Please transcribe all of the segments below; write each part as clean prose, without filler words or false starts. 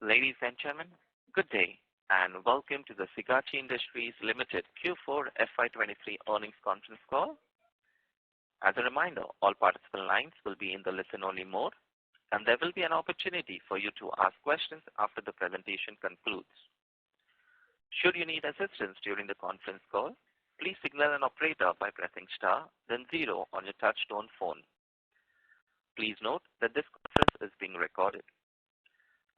Ladies and gentlemen, good day, and welcome to the Sigachi Industries Limited Q4 FY23 earnings conference call. As a reminder, all participant lines will be in the listen-only mode, and there will be an opportunity for you to ask questions after the presentation concludes. Should you need assistance during the conference call, please signal an operator by pressing star, then 0 on your touch-tone phone. Please note that this conference is being recorded.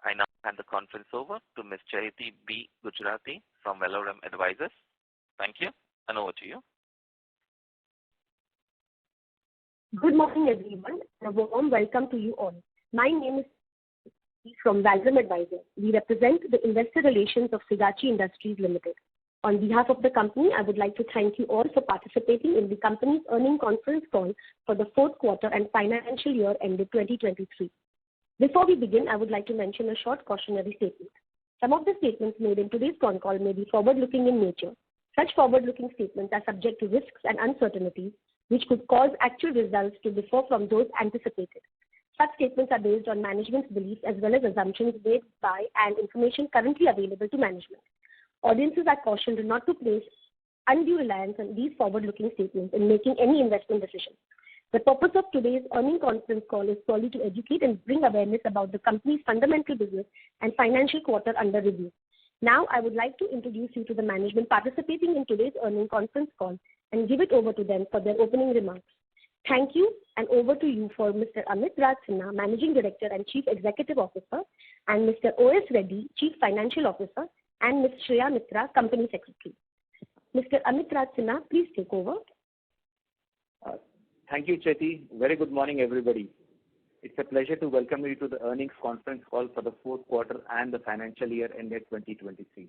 I now hand the conference over to Ms. Charity B. Gujarati from Velorum Advisors. Thank you, and over to you. Good morning, everyone, and a warm welcome to you all. My name is from Velorum Advisors. We represent the investor relations of Sigachi Industries Limited. On behalf of the company, I would like to thank you all for participating in the company's earnings conference call for the fourth quarter and financial year ended 2023. Before we begin, I would like to mention a short cautionary statement. Some of the statements made in today's call may be forward-looking in nature. Such forward-looking statements are subject to risks and uncertainties, which could cause actual results to differ from those anticipated. Such statements are based on management's beliefs as well as assumptions made by and information currently available to management. Audiences are cautioned not to place undue reliance on these forward-looking statements in making any investment decisions. The purpose of today's earnings conference call is solely to educate and bring awareness about the company's fundamental business and financial quarter under review. Now, I would like to introduce you to the management participating in today's earnings conference call and give it over to them for their opening remarks. Thank you, and over to you for Mr. Amit Raj Sinha, Managing Director and Chief Executive Officer, and Mr. O.S. Reddy, Chief Financial Officer, and Ms. Shreya Mitra, Company Secretary. Mr. Amit Raj Sinha, please take over. Thank you, Chetty. Very good morning, everybody. It's a pleasure to welcome you to the earnings conference call for the fourth quarter and the financial year ended 2023.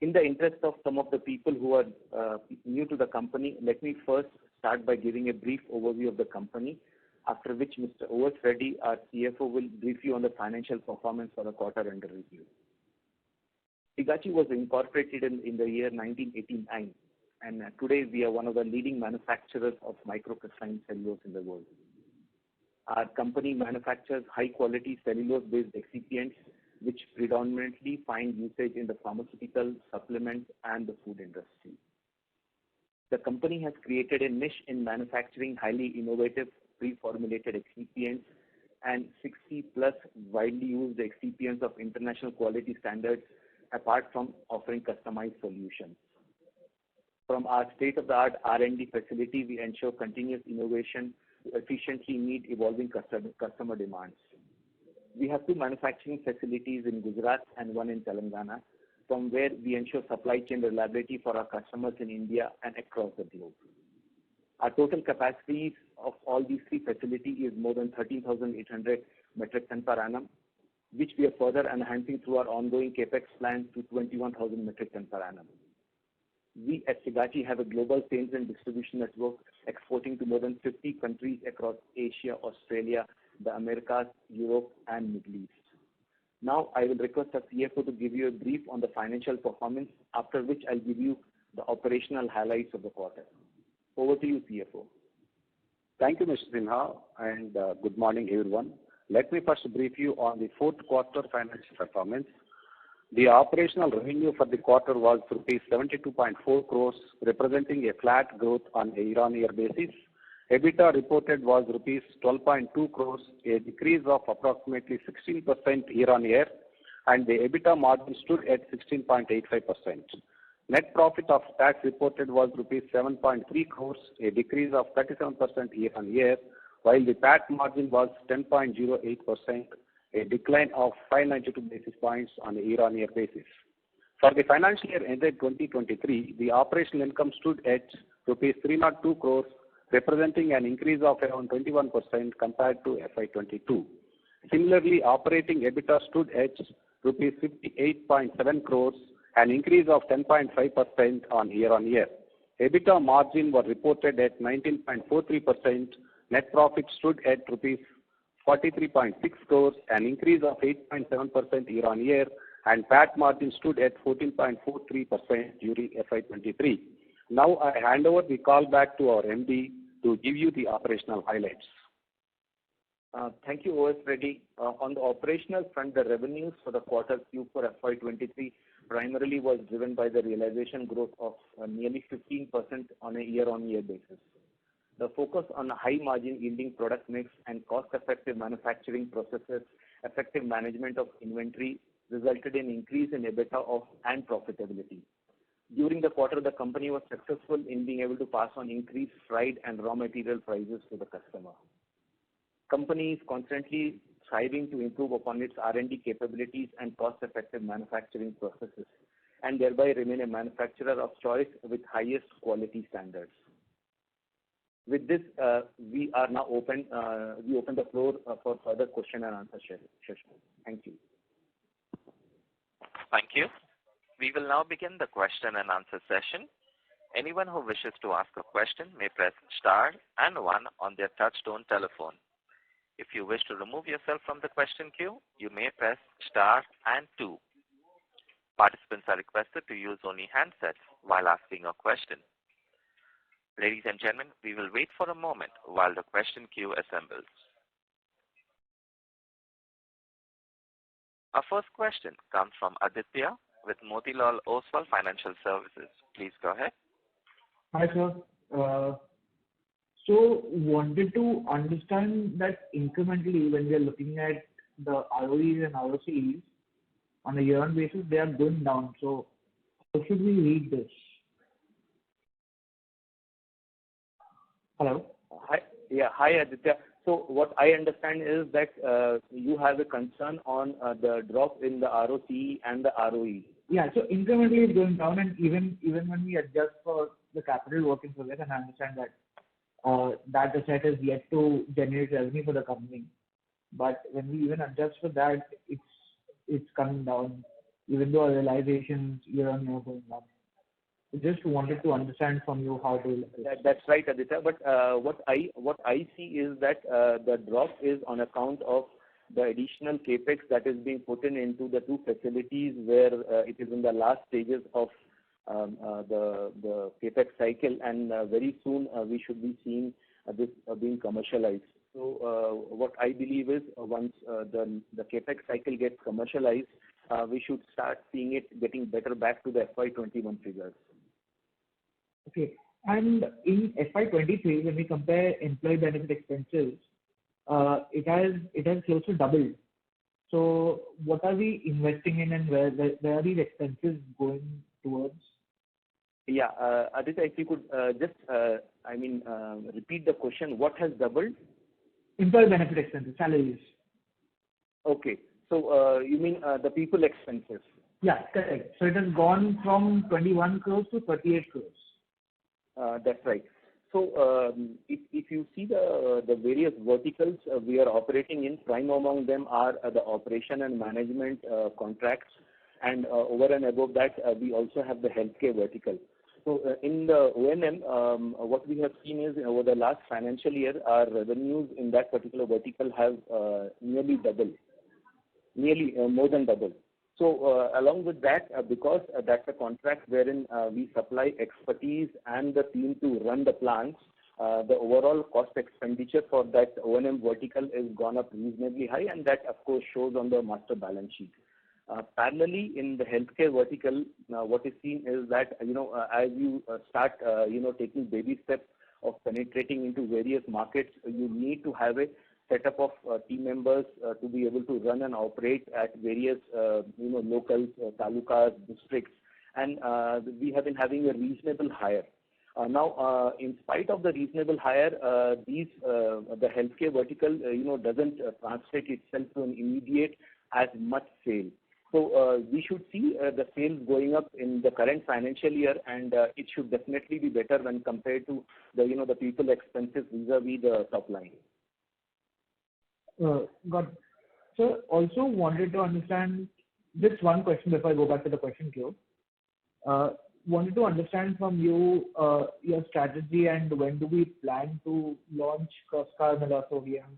In the interest of some of the people who are new to the company, let me first start by giving a brief overview of the company, after which Mr. O.S. Reddy, our CFO, will brief you on the financial performance for the quarter under review. Sigachi was incorporated in the year 1989. And today we are one of the leading manufacturers of microcrystalline cellulose in the world. Our company manufactures high-quality cellulose-based excipients, which predominantly find usage in the pharmaceutical, supplement, and the food industry. The company has created a niche in manufacturing highly innovative pre-formulated excipients and 60-plus widely used excipients of international quality standards, apart from offering customized solutions. From our state-of-the-art R&D facility, we ensure continuous innovation to efficiently meet evolving customer demands. We have 2 manufacturing facilities in Gujarat and 1 in Telangana, from where we ensure supply chain reliability for our customers in India and across the globe. Our total capacity of all these 3 facilities is more than 13,800 metric ton per annum, which we are further enhancing through our ongoing capex plans to 21,000 metric ton per annum. We at Sigachi have a global sales and distribution network exporting to more than 50 countries across Asia, Australia, the Americas, Europe, and Middle East. Now, I will request our CFO to give you a brief on the financial performance, after which I'll give you the operational highlights of the quarter. Over to you, CFO. Thank you, Mr. Sinha, and good morning, everyone. Let me first brief you on the fourth quarter financial performance. The operational revenue for the quarter was rupees 72.4 crores, representing a flat growth on a year-on-year basis. EBITDA reported was rupees 12.2 crores, a decrease of approximately 16% year-on-year, and the EBITDA margin stood at 16.85%. Net profit of tax reported was rupees 7.3 crores, a decrease of 37% year-on-year, while the PAT margin was 10.08%, a decline of 592 basis points on a year-on-year basis. For the financial year ended 2023, the operational income stood at rupees 302 crores, representing an increase of around 21% compared to FY22. Similarly, operating EBITDA stood at rupees 58.7 crores, an increase of 10.5% on year-on-year. EBITDA margin was reported at 19.43%. Net profit stood at rupees 43.6 crores, an increase of 8.7% year-on-year, and PAT margin stood at 14.43% during FY23. Now I hand over the call back to our MD to give you the operational highlights. Thank you, OS Reddy. On the operational front, the revenues for the quarter Q4 FY23 primarily was driven by the realization growth of nearly 15% on a year-on-year basis. The focus on high margin yielding product mix and cost-effective manufacturing processes, effective management of inventory resulted in increase in EBITDA and profitability. During the quarter, the company was successful in being able to pass on increased freight and raw material prices to the customer. Company is constantly striving to improve upon its R&D capabilities and cost-effective manufacturing processes, and thereby remain a manufacturer of choice with highest quality standards. With this, we are now open. We open the floor for further question and answer session. Thank you. Thank you. We will now begin the question and answer session. Anyone who wishes to ask a question may press star and 1 on their touch-tone telephone. If you wish to remove yourself from the question queue, you may press star and 2. Participants are requested to use only handsets while asking a question. Ladies and gentlemen, we will wait for a moment while the question queue assembles. Our first question comes from Aditya with Motilal Oswal Financial Services. Please go ahead. Hi, sir. So wanted to understand that incrementally when we are looking at the ROEs and ROCEs on a year-on basis, they are going down. So how should we read this? Hello? Hi, Aditya. So what I understand is that you have a concern on the drop in the ROCE and the ROE. Yeah, so incrementally it's going down, and even when we adjust for the capital work in progress, and I understand that that asset is yet to generate revenue for the company. But when we even adjust for that, it's coming down, even though our realizations year-on-year going up. So just wanted to understand from you how to look at it. That's right, Aditya. But what I see is that the drop is on account of the additional capex that is being put into the two facilities where it is in the last stages of the capex cycle, and very soon we should be seeing this being commercialized. So what I believe is once the capex cycle gets commercialized, we should start seeing it getting better back to the FY21 figures. Okay. And in FY23, when we compare employee benefit expenses, it has close to doubled. So what are we investing in, and where are these expenses going towards? Yeah, Aditya, if you could just, repeat the question. What has doubled? Employee benefit expenses, salaries. Okay. So you mean the people expenses? Yeah, correct. So it has gone from 21 crores to 38 crores. That's right. So if you see the various verticals we are operating in, prime among them are the operation and management contracts, and over and above that, we also have the healthcare vertical. So in the O&M, what we have seen is over the last financial year, our revenues in that particular vertical have nearly more than double. So along with that, because that's a contract wherein we supply expertise and the team to run the plants, the overall cost expenditure for that O&M vertical is gone up reasonably high, and that of course shows on the master balance sheet. Parallelly, in the healthcare vertical, what is seen is that as you start taking baby steps of penetrating into various markets, you need to have a setup of team members to be able to run and operate at various locals, talukas, districts, and we have been having a reasonable hire. Now, in spite of the reasonable hire, the healthcare vertical doesn't translate itself to an immediate as much sale. So we should see the sales going up in the current financial year, and it should definitely be better when compared to the people expenses vis-a-vis the top line. Got it. So also wanted to understand just one question before I go back to the question queue. Wanted to understand from you your strategy and when do we plan to launch cross-car OEM,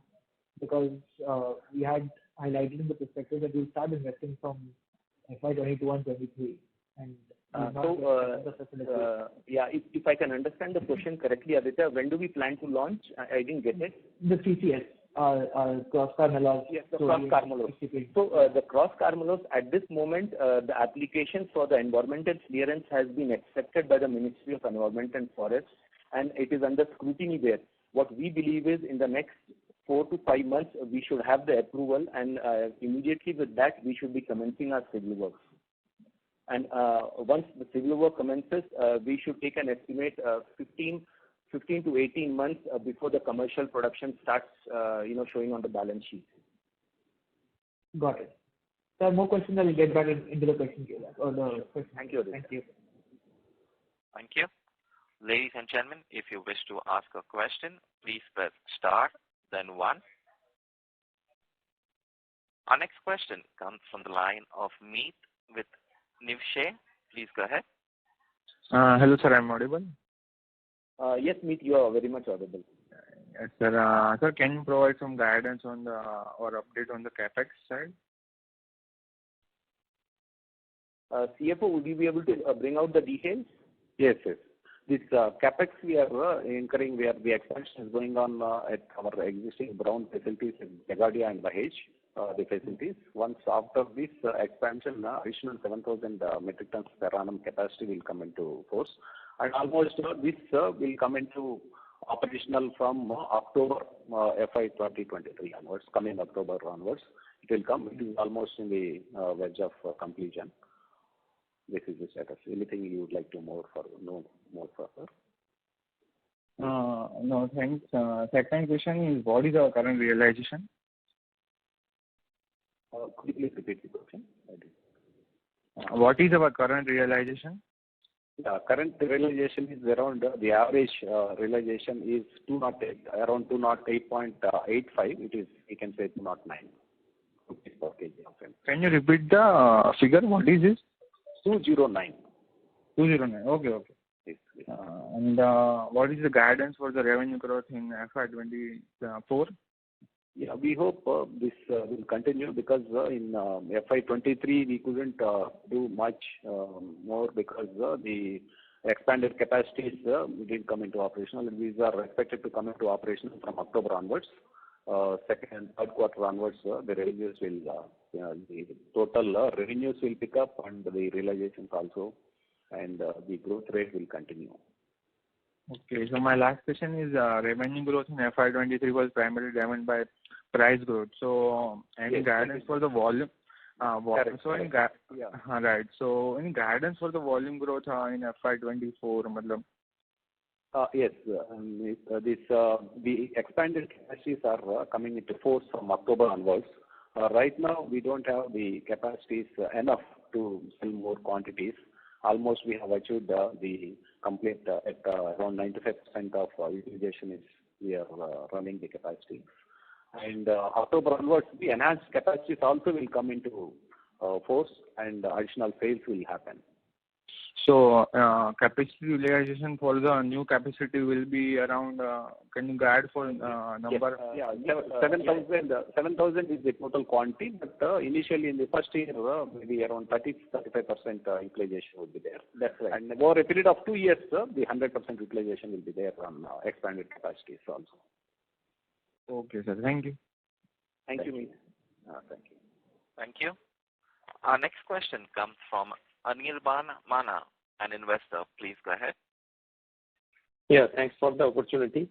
because we had highlighted in the perspective that we'll start investing from FY22 and 23. And if I can understand the question correctly, Aditya, when do we plan to launch? I didn't get it. The CCS. cross-Carmelos? Yes, the cross-Carmelos. So the cross-Carmelos, at this moment, the application for the environmental clearance has been accepted by the Ministry of Environment and Forests, and it is under scrutiny there. What we believe is in the next 4 to 5 months, we should have the approval, and immediately with that, we should be commencing our civil works. And once the civil work commences, we should take an estimate 15 to 18 months before the commercial production starts, showing on the balance sheet. Got it. There are more questions. I will get back into the question queue. Thank you. Thank you. Thank you. Ladies and gentlemen, if you wish to ask a question, please press star, then 1. Our next question comes from the line of Meet with Nivshay. Please go ahead. Hello, sir. I'm audible? Yes, Meet, you are very much audible. Yes, sir. Sir, can you provide some guidance on or update on the capex side? CFO, would you be able to bring out the details? Yes. This capex we are incurring, the expansion is going on at our existing brown facilities in Sigachi and Dahej, the facilities. Once after this expansion, additional 7,000 metric tons per annum capacity will come into force. And almost this will come into operational from October FY23 onwards, coming October onwards. It will come. It is almost in the verge of completion. This is the status. Anything you would like to know more further? No, thanks. Second question is, what is our current realization? Could you please repeat the question? What is our current realization? Current realization is around, the average realization is 208, around 208.85. It is, we can say 209 rupees per kg. Can you repeat the figure? What is this? 209. 209. Okay. Yes. And what is the guidance for the revenue growth in FY24? Yeah, we hope this will continue because in FY23 we couldn't do much more because the expanded capacities didn't come into operational, and these are expected to come into operation from October onwards. Second and third quarter onwards, the revenues will, the total revenues will pick up, and the realizations also, and the growth rate will continue. Okay, so my last question is, revenue growth in FY23 was primarily driven by price growth. So any guidance for the volume? Correct. So any right. So any guidance for the volume growth in FY24? Yes, the expanded capacities are coming into force from October onwards. Right now, we don't have the capacities enough to sell more quantities. Almost we have achieved the complete at around 95% of utilization is we are running the capacity. And October onwards, the enhanced capacities also will come into force, and additional sales will happen. So capacity utilization for the new capacity will be around, can you guide for number? Yes. 7,000 is the total quantity, but initially in the first year, maybe around 30-35% utilization would be there. That's right. And over a period of 2 years, the 100% utilization will be there on expanded capacities also. Okay, sir. Thank you. Thank you, Meet. Thank you. Thank you. Our next question comes from Anirban Mana, an investor. Please go ahead. Yeah, thanks for the opportunity.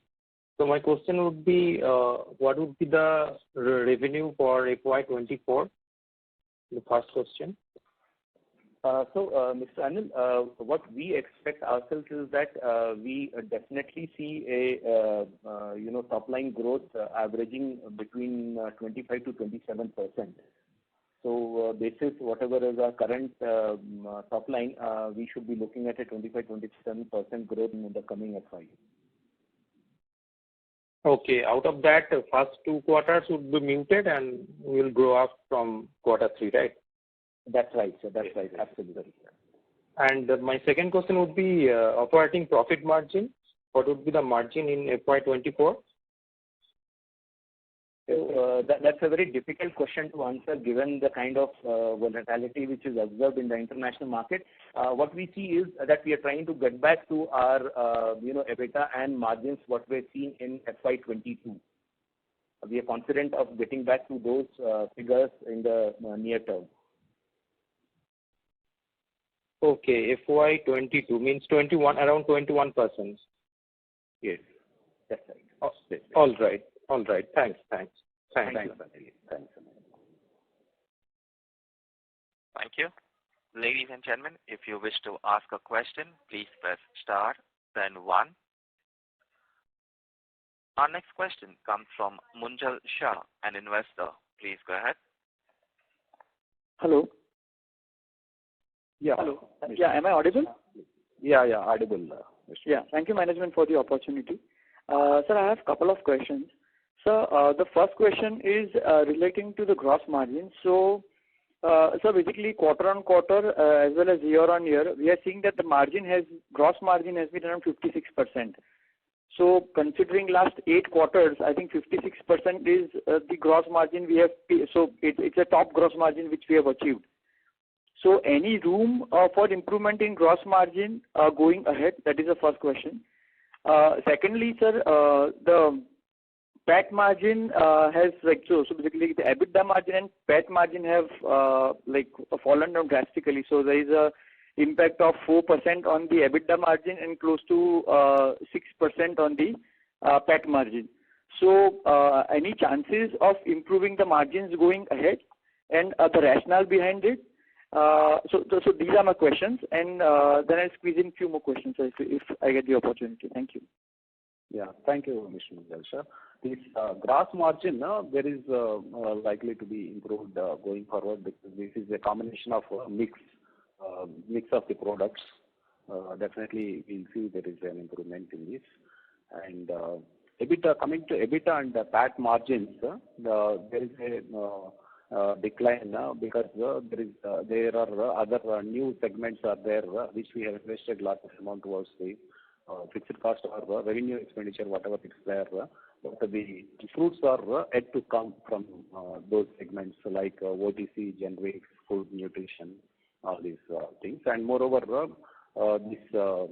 So my question would be, what would be the revenue for FY24? The first question. So, Mr. Anil, what we expect ourselves is that we definitely see a top line growth averaging between 25 to 27%. So this is whatever is our current top line, we should be looking at a 25-27% growth in the coming FY. Okay, out of that, first 2 quarters would be muted and will grow up from quarter 3, right? That's right, sir. That's right. Absolutely. And my second question would be operating profit margin. What would be the margin in FY24? So that's a very difficult question to answer given the kind of volatility which is observed in the international market. What we see is that we are trying to get back to our EBITDA and margins what we're seeing in FY22. we are confident of getting back to those figures in the near term. Okay, FY22 means 21, around 21%. Yes, that's right. Oh, all right. Thanks. Thank you. Thank you. Ladies and gentlemen, if you wish to ask a question, please press star, then 1. Our next question comes from Munjal Shah, an investor. Please go ahead. Hello. Yeah. Hello. Yeah, am I audible? Yeah, audible. Yeah, thank you management for the opportunity. Sir, I have a couple of questions. Sir, the first question is relating to the gross margin. So, basically quarter on quarter as well as year on year, we are seeing that the gross margin has been around 56%. So, considering last 8 quarters, I think 56% is the gross margin we have. So, it's a top gross margin which we have achieved. So, any room for improvement in gross margin going ahead? That is the first question. Secondly, sir, the PAT margin has so basically the EBITDA margin and PAT margin have fallen down drastically. So there is a impact of 4% on the EBITDA margin and close to 6% on the PAT margin. So any chances of improving the margins going ahead and the rationale behind it? So these are my questions, and then I'll squeeze in a few more questions if I get the opportunity. Thank you. Yeah, thank you, Mr. Munjal. This gross margin, there is likely to be improved going forward because this is a combination of mix of the products. Definitely, we'll see there is an improvement in this. And EBITDA, coming to EBITDA and PAT margins, there is a decline because there are other new segments are there which we have invested lots of amount towards the fixed cost or revenue expenditure, whatever it's there. But the fruits are yet to come from those segments like OTC, generics, food, nutrition, all these things. And moreover, this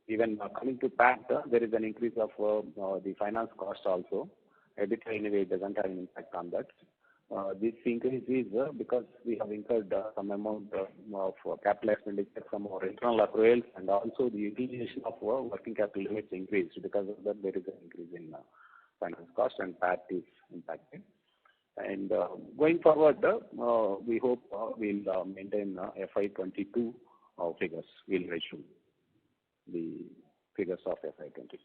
even coming to PAT, there is an increase of the finance cost also. EBITDA anyway doesn't have an impact on that. This increase is because we have incurred some amount of capital expenditure from our internal accruals, and also the utilization of working capital limits increased. Because of that, there is an increase in finance cost, and PAT is impacted. And going forward, we hope we'll maintain FY22 figures. We'll resume the figures of FY22.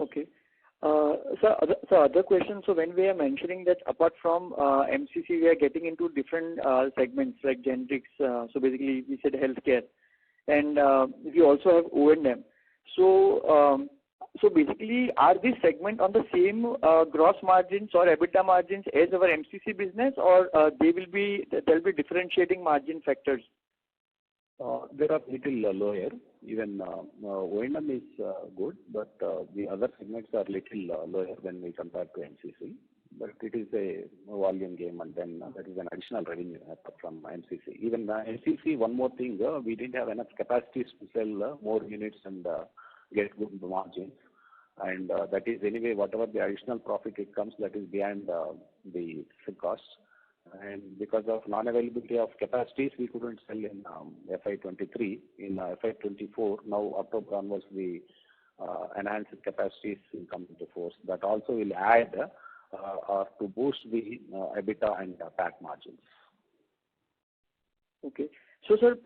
Okay. So other question. So when we are mentioning that apart from MCC, we are getting into different segments like generics. So basically, we said healthcare, and we also have O&M. So basically, are these segments on the same gross margins or EBITDA margins as our MCC business, or there'll be differentiating margin factors? There are little lower. Even O&M is good, but the other segments are little lower when we compare to MCC. But it is a volume game, and then that is an additional revenue from MCC. Even MCC, one more thing, we didn't have enough capacities to sell more units and get good margins. And that is anyway, whatever the additional profit it comes, that is behind the costs. And because of non-availability of capacities, we couldn't sell in FY23. In FY24, now October onwards, the enhanced capacities will come into force. That also will add to boost the EBITDA and PAT margins. Okay. So, sir,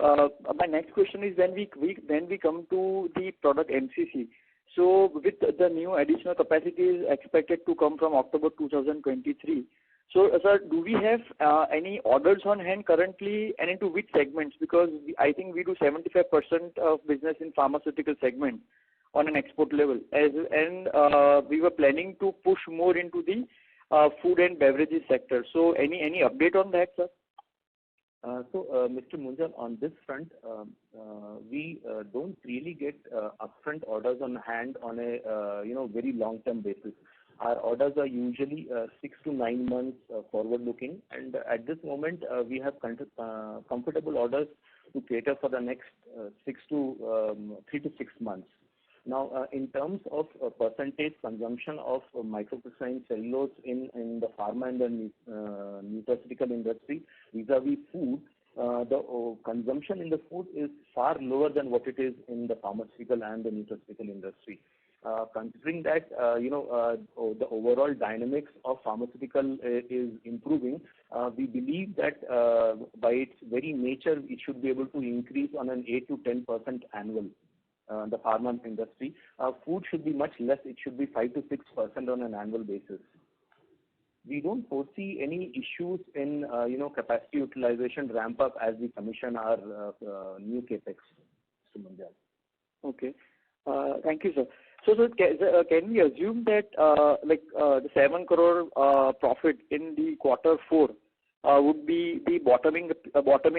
my next question is when we come to the product MCC. So, with the new additional capacities expected to come from October 2023. So, sir, do we have any orders on hand currently, and into which segments? Because I think we do 75% of business in pharmaceutical segment on an export level, and we were planning to push more into the food and beverages sector. So, any update on that, sir? Mr. Munjal, on this front, we don't really get upfront orders on hand on a very long-term basis. Our orders are usually 6 to 9 months forward-looking, and at this moment, we have comfortable orders to cater for the next 3 to 6 months. Now, in terms of percentage consumption of microcrystalline cellulose in the pharma and the nutraceutical industry vis-a-vis food, the consumption in the food is far lower than what it is in the pharmaceutical and the nutraceutical industry. Considering that, the overall dynamics of pharmaceutical is improving, we believe that by its very nature, it should be able to increase on an 8 to 10% annual. The pharma industry. Food should be much less. It should be 5 to 6% on an annual basis. We don't foresee any issues in capacity utilization ramp up as we commission our new capex. Mr. Munjal. Okay. Thank you, sir. So can we assume that the 7 crore profit in the quarter 4 would be the bottoming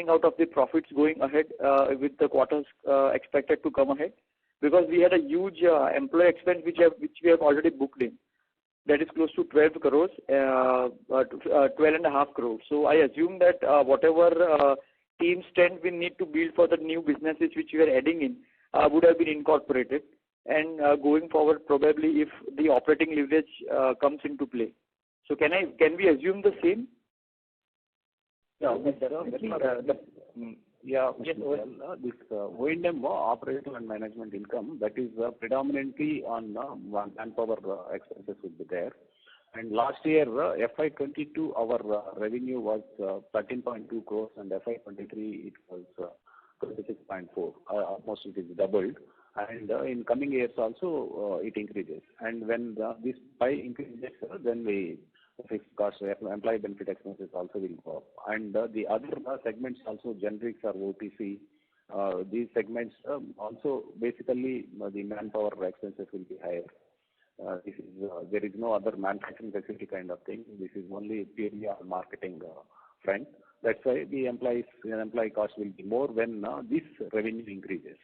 out of the profits going ahead with the quarters expected to come ahead? Because we had a huge employee expense which we have already booked in. That is close to 12 crores, 12.5 crores. So I assume that whatever team strength we need to build for the new businesses which we are adding in would have been incorporated. And going forward, probably if the operating leverage comes into play. So can we assume the same? This O&M, operational and management income, that is predominantly on manpower expenses would be there. And last year, FY22, our revenue was 13.2 crores, and FY23 it was 26.4. Almost it is doubled. And in coming years also it increases. And when this pie increases, then the fixed cost, employee benefit expenses also will go up. And the other segments also, generics or OTC, these segments also basically the manpower expenses will be higher. There is no other manufacturing facility kind of thing. This is only purely on marketing front. That's why the employee cost will be more when this revenue increases.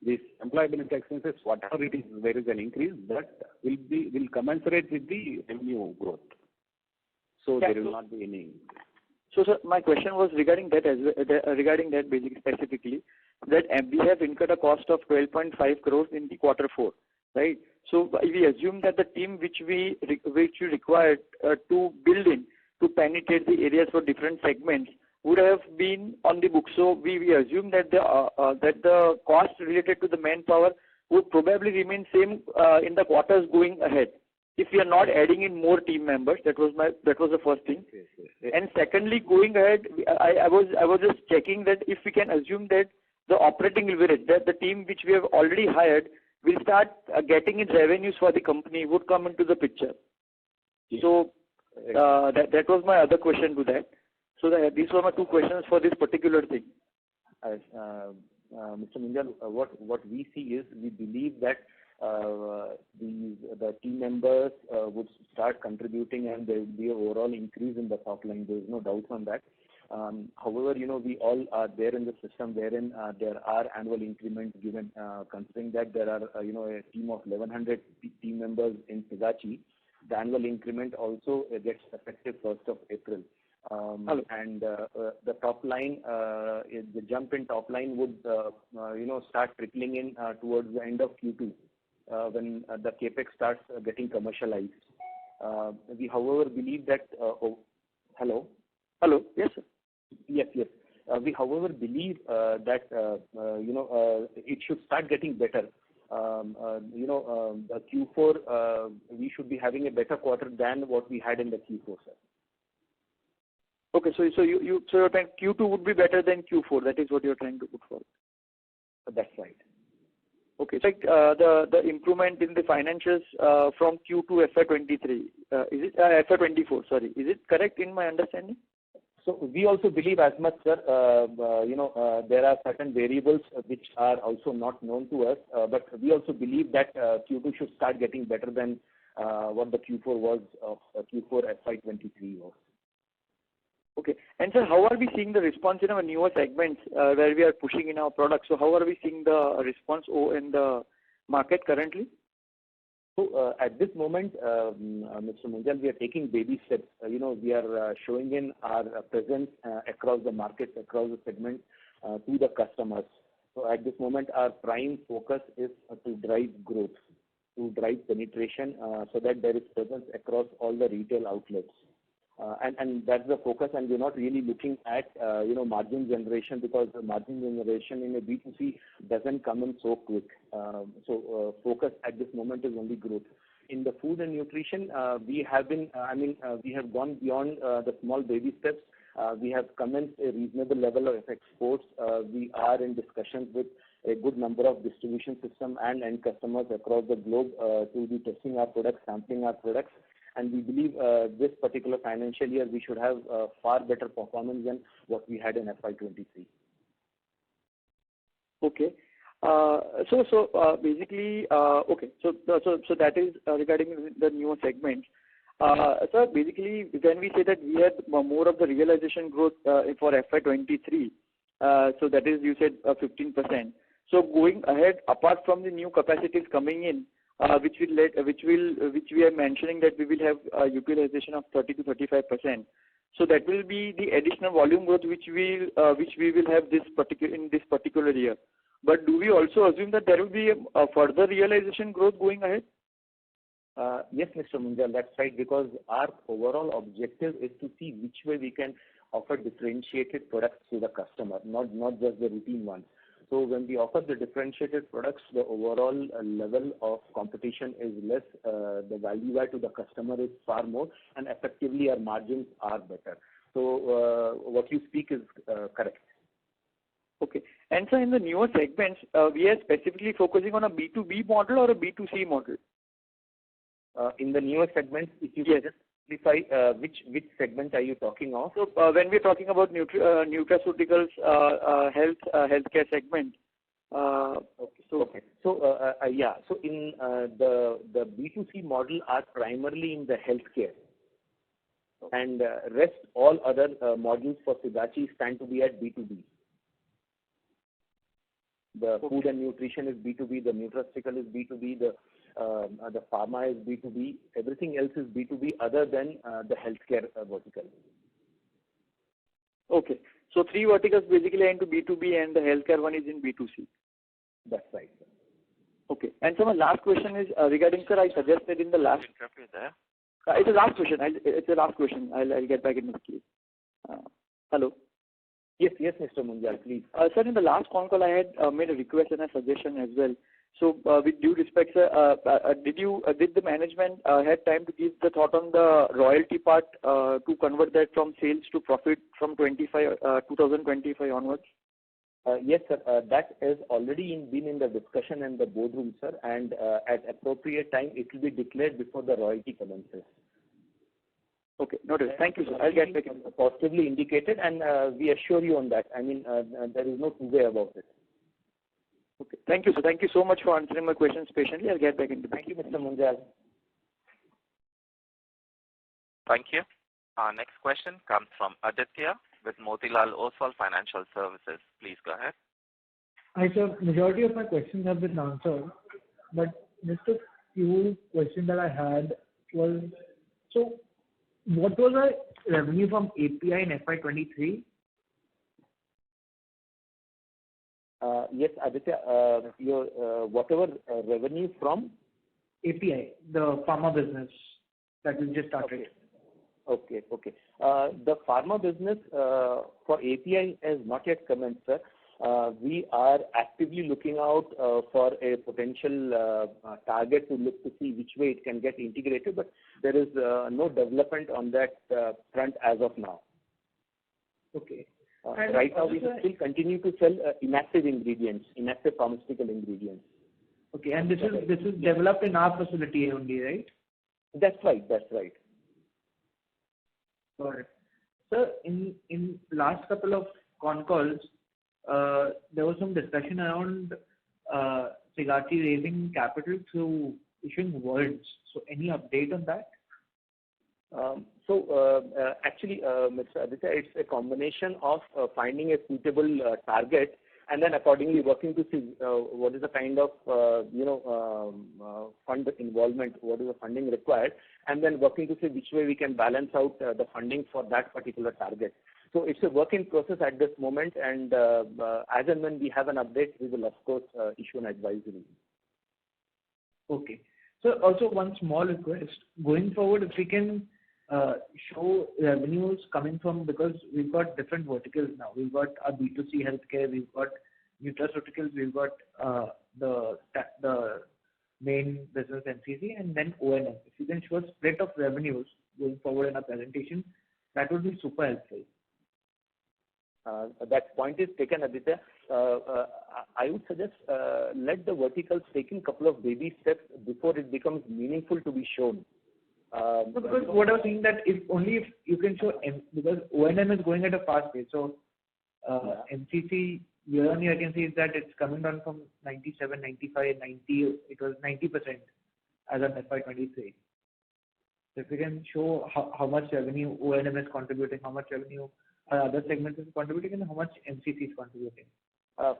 This employee benefit expenses, whatever it is, there is an increase, that will commensurate with the revenue growth. So there will not be any. So, sir, my question was regarding that basically specifically, that we have incurred a cost of 12.5 crores in the quarter 4, right? So we assume that the team which we required to build in to penetrate the areas for different segments would have been on the book. So we assume that the cost related to the manpower would probably remain same in the quarters going ahead. If we are not adding in more team members, that was the first thing. Yes. And secondly, going ahead, I was just checking that if we can assume that the operating leverage, that the team which we have already hired will start getting in revenues for the company would come into the picture. Yes. So that was my other question to that. So these were my two questions for this particular thing. Mr. Munjal, what we see is we believe that the team members would start contributing and there will be an overall increase in the top line. There is no doubt on that. However, we all are there in the system wherein there are annual increments given, considering that there are, a team of 1,100 team members in Sigachi. The annual increment also gets effective 1st of April. And the top line, the jump in top line would, start trickling in towards the end of Q2 when the capex starts getting commercialized. We, however, believe that. Hello. Yes, sir. Yes. We, however, believe that it should start getting better. The Q4 we should be having a better quarter than what we had in the Q4, sir. Okay, so you're trying Q2 would be better than Q4. That is what you're trying to put forward. That's right. Okay, so the improvement in the financials from Q2 FY23 is it FY24? Sorry, is it correct in my understanding? So we also believe as much, sir. There are certain variables which are also not known to us, but we also believe that Q2 should start getting better than what the Q4 was of Q4 FY23 was. Okay. And sir, how are we seeing the response in our newer segments where we are pushing in our products? So how are we seeing the response in the market currently? So at this moment, Mr. Munjal, we are taking baby steps. We are showing in our presence across the markets, across the segments to the customers. So at this moment, our prime focus is to drive growth, to drive penetration, so that there is presence across all the retail outlets. And that's the focus, and we're not really looking at margin generation, because the margin generation in a B2C doesn't come in so quick. So focus at this moment is only growth. In the food and nutrition, we have gone beyond the small baby steps. We have commenced a reasonable level of exports. We are in discussions with a good number of distribution system and end customers across the globe to be testing our products, sampling our products. And we believe this particular financial year we should have far better performance than what we had in FY23. Okay. So basically, okay. So that is regarding the newer segments. So basically, when we say that we had more of the realization growth for FY23, so that is, you said 15%. So going ahead, apart from the new capacities coming in, which we are mentioning that we will have utilization of 30 to 35%. So that will be the additional volume growth which we will have in this particular year. But do we also assume that there will be a further realization growth going ahead? Yes, Mr. Munjal, that's right, because our overall objective is to see which way we can offer differentiated products to the customer, not just the routine ones. So when we offer the differentiated products, the overall level of competition is less, the value add to the customer is far more, and effectively our margins are better. So what you speak is correct. Okay. And so in the newer segments, we are specifically focusing on a B2B model or a B2C model? In the newer segments, if you can just clarify which segment are you talking of? So when we're talking about nutraceuticals, healthcare segment. Okay. So in the B2C model are primarily in the healthcare, and rest all other modules for Sigachi stand to be at B2B. The food and nutrition is B2B, the nutraceutical is B2B, the pharma is B2B, everything else is B2B other than the healthcare vertical. Okay. So three verticals basically are into B2B and the healthcare one is in B2C. That's right. Okay. And so my last question is regarding, sir, I suggested in the last... It's a last question. It's a last question. I'll get back in the queue. Hello. Yes, Mr. Munjal, please. Sir, in the last phone call, I had made a request and a suggestion as well. So, with due respect, sir, did the management had time to give the thought on the royalty part to convert that from sales to profit from 2025 onwards? Yes, sir. That has already been in the discussion in the boardroom, sir, and at appropriate time it will be declared before the royalty commences. Okay, noted. Thank you, sir. I'll get back in. Positively indicated, and we assure you on that. I mean, there is no two-way about it. Okay. Thank you, sir. Thank you so much for answering my questions patiently. I'll get back into it. Thank you, Mr. Munjal. Thank you. Our next question comes from Aditya with Motilal Oswal Financial Services. Please go ahead. Hi, sir. Majority of my questions have been answered, but just a few questions that I had was, so what was our revenue from API in FY23? Yes, Aditya, your whatever revenue from API, the pharma business that we just started. Okay. The pharma business for API has not yet commenced, sir. We are actively looking out for a potential target to see which way it can get integrated, but there is no development on that front as of now. Okay. Right now, we still continue to sell inactive pharmaceutical ingredients. Okay, and this is developed in our facility only, right? That's right. Got it. Sir, in last couple of Concalls, there was some discussion around Sigachi raising capital through issuing warrants. So any update on that? Actually, Mr. Aditya, it's a combination of finding a suitable target and then accordingly working to see what is the kind of fund involvement, what is the funding required, and then working to see which way we can balance out the funding for that particular target. So it's a work in process at this moment, and as and when we have an update, we will of course issue an advisory. Okay. So also one small request, going forward, if we can show revenues coming from, because we've got different verticals now. We've got our B2C healthcare, we've got nutraceuticals, we've got the main business MCC, and then O&M. If you can show a split of revenues going forward in our presentation, that would be super helpful. That point is taken, Aditya. I would suggest let the verticals taking a couple of baby steps before it becomes meaningful to be shown. Because what I was saying that if you can show, because O&M is going at a fast pace, so MCC year on year I can see is that it's coming down from 97, 95, 90, it was 90% as of FY23. So if you can show how much revenue O&M is contributing, how much revenue other segments is contributing, and how much MCC is contributing.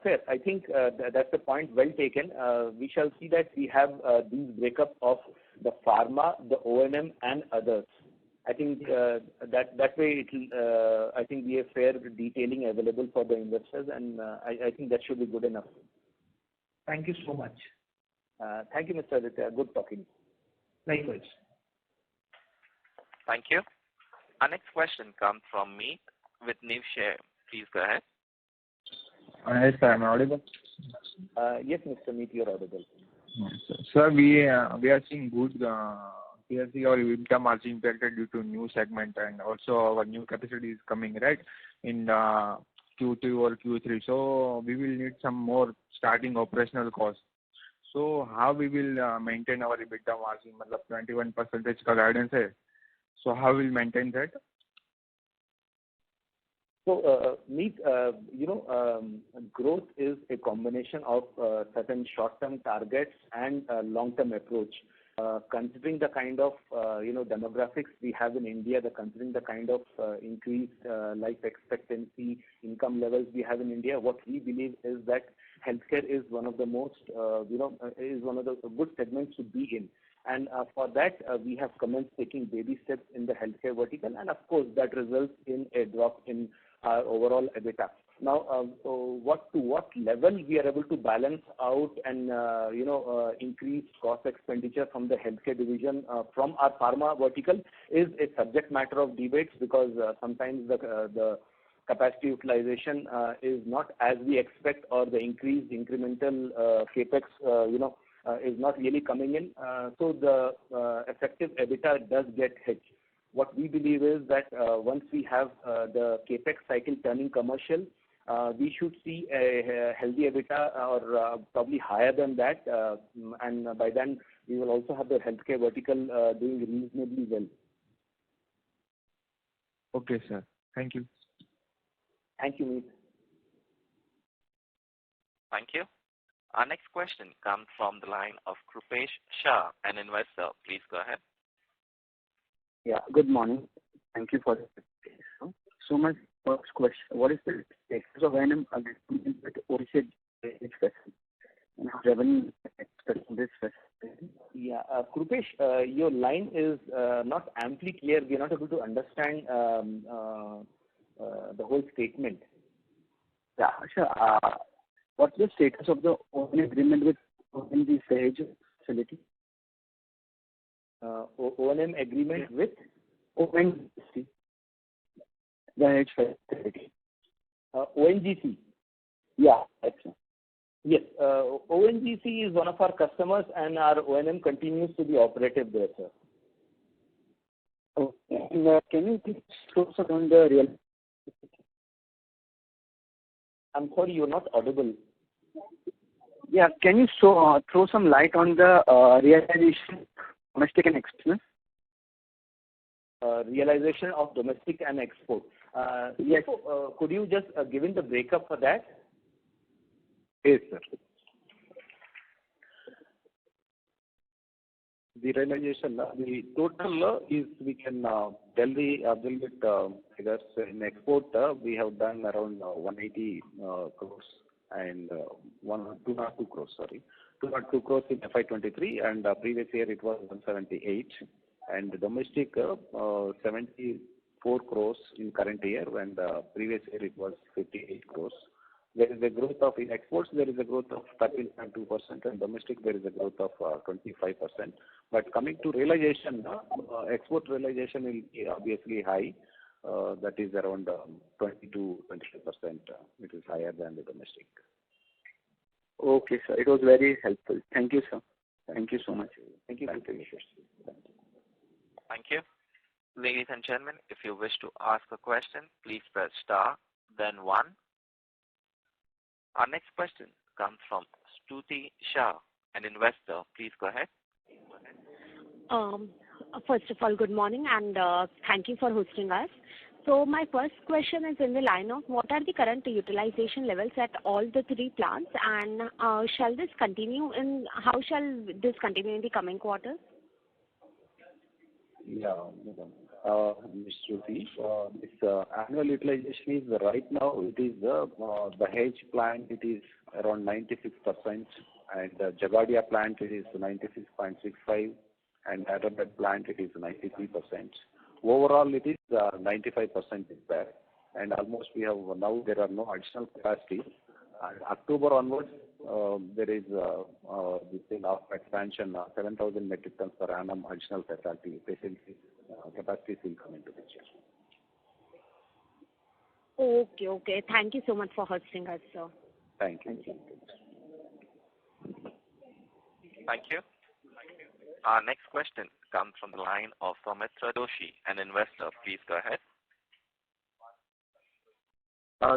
Fair. I think that's the point well taken. We shall see that we have these breakup of the pharma, the O&M, and others. I think that way it will I think be a fair detailing available for the investors, and I think that should be good enough. Thank you so much. Thank you, Mr. Aditya. Good talking. Likewise. Thank you. Our next question comes from Meet with Nivshare. Please go ahead. Yes, sir. Am I audible? Yes, Mr. Meet, you're audible. Sir, we are seeing good PSC or EBITDA margin impacted due to new segment, and also our new capacity is coming, right, in Q2 or Q3. So we will need some more starting operational costs. So how we will maintain our EBITDA margin? मतलब 21% का guidance है. So how will maintain that? So, Meet, growth is a combination of certain short-term targets and long-term approach. Considering the kind of demographics we have in India, considering the kind of increased life expectancy, income levels we have in India, what we believe is that healthcare is one of the most, is one of the good segments to be in. And for that, we have commenced taking baby steps in the healthcare vertical, and of course, that results in a drop in our overall EBITDA. Now, what level we are able to balance out and increase cost expenditure from the healthcare division from our pharma vertical is a subject matter of debates, because sometimes the capacity utilization is not as we expect, or the increased incremental capex is not really coming in. So the effective EBITDA does get hit. What we believe is that once we have the capex cycle turning commercial, we should see a healthy EBITDA, or probably higher than that, and by then we will also have the healthcare vertical doing reasonably well. Okay, sir. Thank you. Thank you, Meet. Thank you. Our next question comes from the line of Krupesh Shah, an investor. Please go ahead. Yeah, good morning. Thank you for the presentation. So my first question, what is the status of O&M agreement with Orchid Vessel, and how revenue expected from this vessel? Yeah, Krupesh, your line is not amply clear. We are not able to understand the whole statement. Yeah, sure. What's the status of the O&M agreement with ONG Sahaj facility? O&M agreement with? ONGC. The facility. ONGC? Yeah, that's it. Yes, ONGC is one of our customers, and our O&M continues to be operative there, sir. Okay. And can you please throw some on the real? I'm sorry, you're not audible. Yeah, can you throw some light on the realization, domestic and export? Realization of domestic and export. Yes. So, could you just give in the breakup for that? Yes, sir. The realization, the total is, we can tell the absolute figures. In export, we have done around 180 crores and 202 crores, sorry. 202 crores in FY23, and previous year it was 178. And domestic, 70 4 crores in current year, when the previous year it was 58 crores. There is a growth of, in exports, there is a growth of 13.2%, and domestic there is a growth of 25%. But coming to realization, export realization will be obviously high. That is around 20 to 25%. It is higher than the domestic. Okay, sir. It was very helpful. Thank you, sir. Thank you so much. Thank you. Thank you. Thank you. Ladies and gentlemen, if you wish to ask a question, please press star, then 1. Our next question comes from Stuti Shah, an investor. Please go ahead. First of all, good morning and thank you for hosting us. So my first question is in the line of what are the current utilization levels at all the 3 plants, and how shall this continue in the coming quarters? Yeah, Ms. Shruti, this annual utilization is right now, it is the Dahej plant, it is around 96%, and the Jagadia plant, it is 96.65%, and Hyderabad plant, it is 93%. Overall, it is 95% is there, and almost we have, now there are no additional capacity. And October onwards, there is this thing of expansion, 7,000 metric tons per annum additional capacity capacities will come into picture. Okay. Thank you so much for hosting us, sir. Thank you. Thank you. Our next question comes from the line of Soumitra Doshi, an investor. Please go ahead.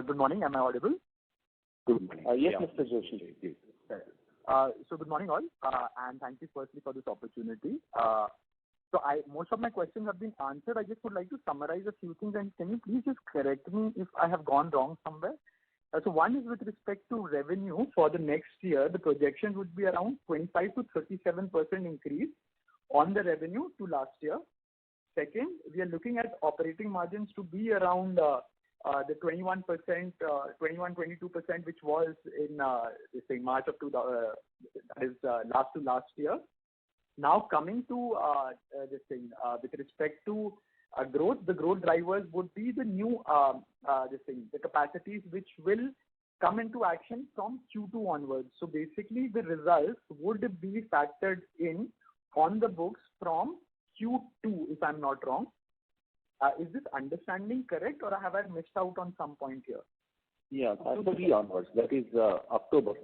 Good morning. Am I audible? Good morning. Yes, Mr. Joshi. Please. So good morning all, and thank you firstly for this opportunity. So most of my questions have been answered. I just would like to summarize a few things, and can you please just correct me if I have gone wrong somewhere? So one is with respect to revenue for the next year, the projections would be around 25 to 37% increase on the revenue to last year. Second, we are looking at operating margins to be around the 21%, 22%, which was in March of last year. Now coming to with respect to growth, the growth drivers would be the new the capacities which will come into action from Q2 onwards. So basically, the results would be factored in on the books from Q2, if I'm not wrong. Is this understanding correct, or have I missed out on some point here? Yeah, Q3 onwards. That is October,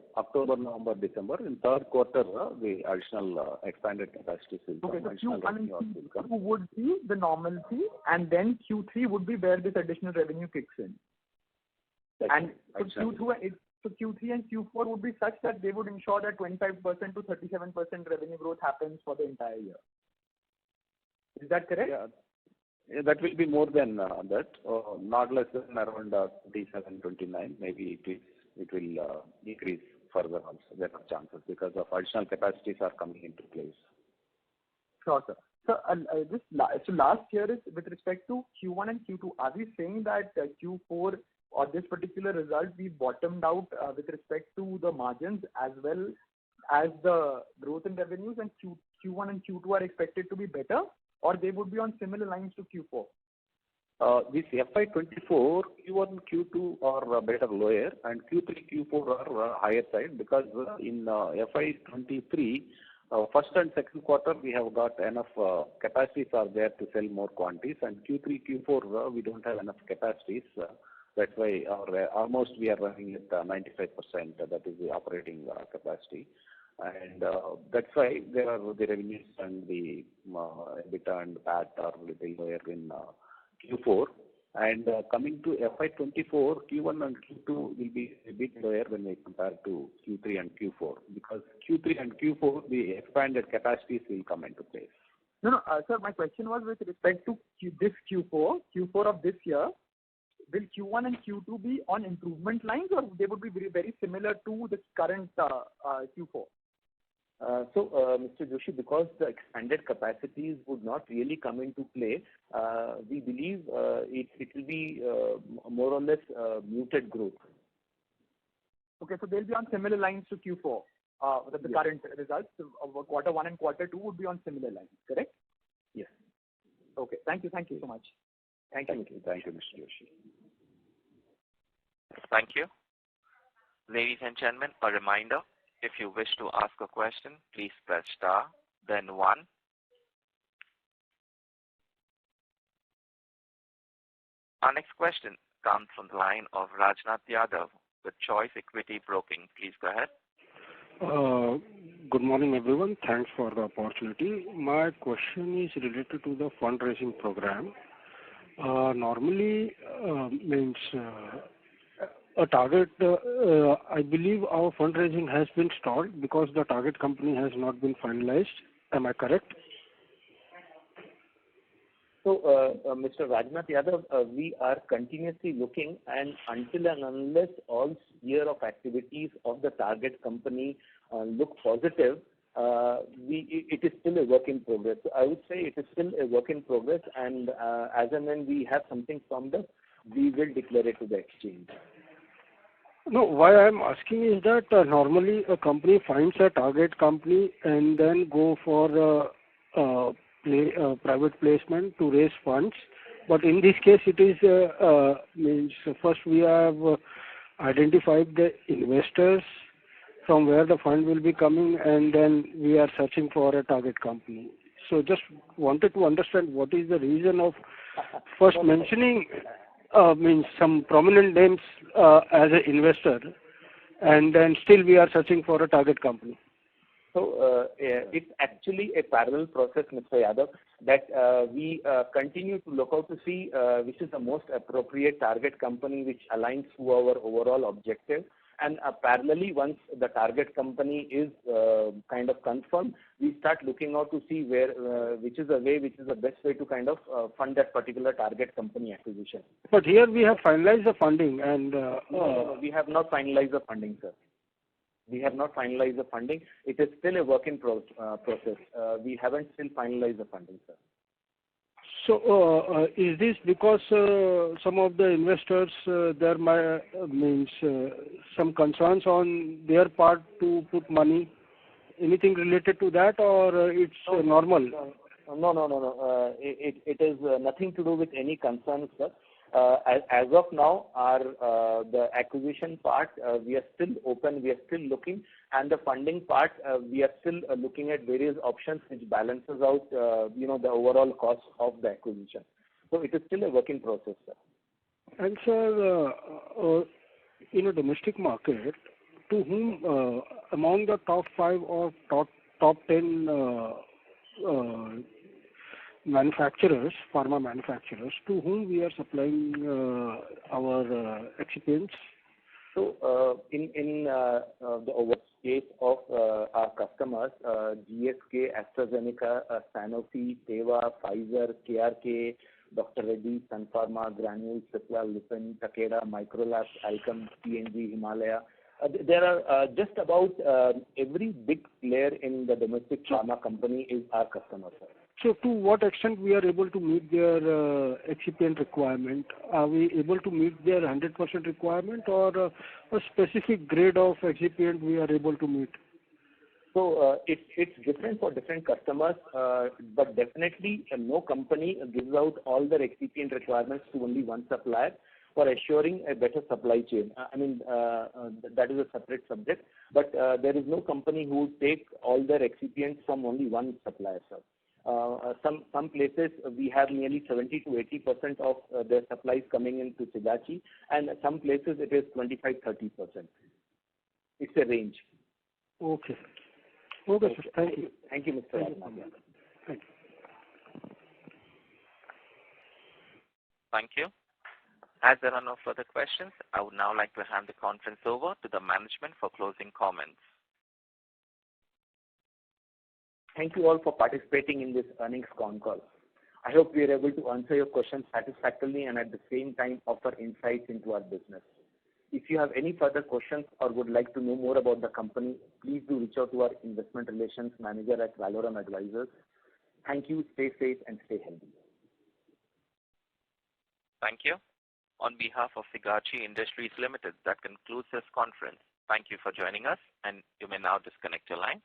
November, December. In third quarter, the additional expanded capacities will come. Okay, so Q1 and Q2 would be the normalcy, and then Q3 would be where this additional revenue kicks in. And so Q3 and Q4 would be such that they would ensure that 25% to 37% revenue growth happens for the entire year. Is that correct? Yeah. That will be more than that, not less than around 27, 29. Maybe it will increase further also. There are chances because of additional capacities are coming into place. Sure, sir. So last year is with respect to Q1 and Q2. Are we saying that Q4 or this particular result we bottomed out with respect to the margins as well as the growth in revenues, and Q1 and Q2 are expected to be better, or they would be on similar lines to Q4? This FY24, Q1, Q2 are better lower, and Q3, Q4 are higher side, because in FY23, first and second quarter we have got enough capacities are there to sell more quantities, and Q3, Q4 we don't have enough capacities. That's why almost we are running at 95%. That is the operating capacity. And that's why there are the revenues and the EBITDA and PAT are a little lower in Q4. And coming to FY24, Q1 and Q2 will be a bit lower when we compare to Q3 and Q4, because Q3 and Q4 the expanded capacities will come into place. No, sir, my question was with respect to this Q4 of this year. Will Q1 and Q2 be on improvement lines, or they would be very similar to the current Q4? Mr. Joshi, because the expanded capacities would not really come into play, we believe it will be more or less muted growth. Okay, so they'll be on similar lines to Q4. The current results of quarter 1 and quarter 2 would be on similar lines, correct? Yes. Okay, thank you so much. Thank you. Thank you, Mr. Joshi. Thank you. Ladies and gentlemen, a reminder, if you wish to ask a question, please press star, then 1. Our next question comes from the line of Rajnath Yadav with Choice Equity Broking. Please go ahead. Good morning, everyone. Thanks for the opportunity. My question is related to the fundraising program. Normally, means a target, I believe our fundraising has been stalled because the target company has not been finalized. Am I correct? So, Mr. Rajnath Yadav, we are continuously looking, and until and unless all sphere of activities of the target company look positive, it is still a work in progress. So I would say it is still a work in progress, and as and when we have something from them, we will declare it to the exchange. No, why I'm asking is that normally a company finds a target company and then go for private placement to raise funds. But in this case, it is means first we have identified the investors from where the fund will be coming, and then we are searching for a target company. So just wanted to understand what is the reason of first mentioning means some prominent names as an investor, and then still we are searching for a target company. So it's actually a parallel process, Mr. Yadav, that we continue to look out to see which is the most appropriate target company which aligns to our overall objective. And parallelly, once the target company is kind of confirmed, we start looking out to see which is the best way to kind of fund that particular target company acquisition. But here we have finalized the funding, and no, we have not finalized the funding, sir. We have not finalized the funding. It is still a work in process. We haven't still finalized the funding, sir. So, is this because some of the investors there means some concerns on their part to put money? Anything related to that, or it's normal? No. It is nothing to do with any concerns, sir. As of now, the acquisition part, we are still open, we are still looking, and the funding part, we are still looking at various options which balances out, the overall cost of the acquisition. So it is still a work in process, sir. And sir, in a domestic market, to whom among the top 5 or top 10 manufacturers, pharma manufacturers, to whom we are supplying our excipients? So, in the overall case of our customers, GSK, AstraZeneca, Sanofi, Teva, Pfizer, KRK, Dr. Reddy, Sun Pharma, Granules, Cipla, Lupin, Takeda, Microlabs, Alchem, P&G, Himalaya. There are just about every big player in the domestic pharma company is our customer, sir. So to what extent we are able to meet their excipient requirement? Are we able to meet their 100% requirement, or a specific grade of excipient we are able to meet? So it's different for different customers, but definitely no company gives out all their excipient requirements to only one supplier for assuring a better supply chain. That is a separate subject, but there is no company who would take all their excipients from only one supplier, sir. Some places we have nearly 70 to 80% of their supplies coming into Sigachi, and some places it is 25-30%. It's a range. Okay. Okay, sir. Thank you. Thank you, Mr. Rajnath. Thank you. Thank you. As there are no further questions, I would now like to hand the conference over to the management for closing comments. Thank you all for participating in this earnings Concall. I hope we are able to answer your questions satisfactorily and at the same time offer insights into our business. If you have any further questions or would like to know more about the company, please do reach out to our investment relations manager at Valorum Advisors. Thank you, stay safe and stay healthy. Thank you. On behalf of Sigachi Industries Limited, that concludes this conference. Thank you for joining us, and you may now disconnect your line.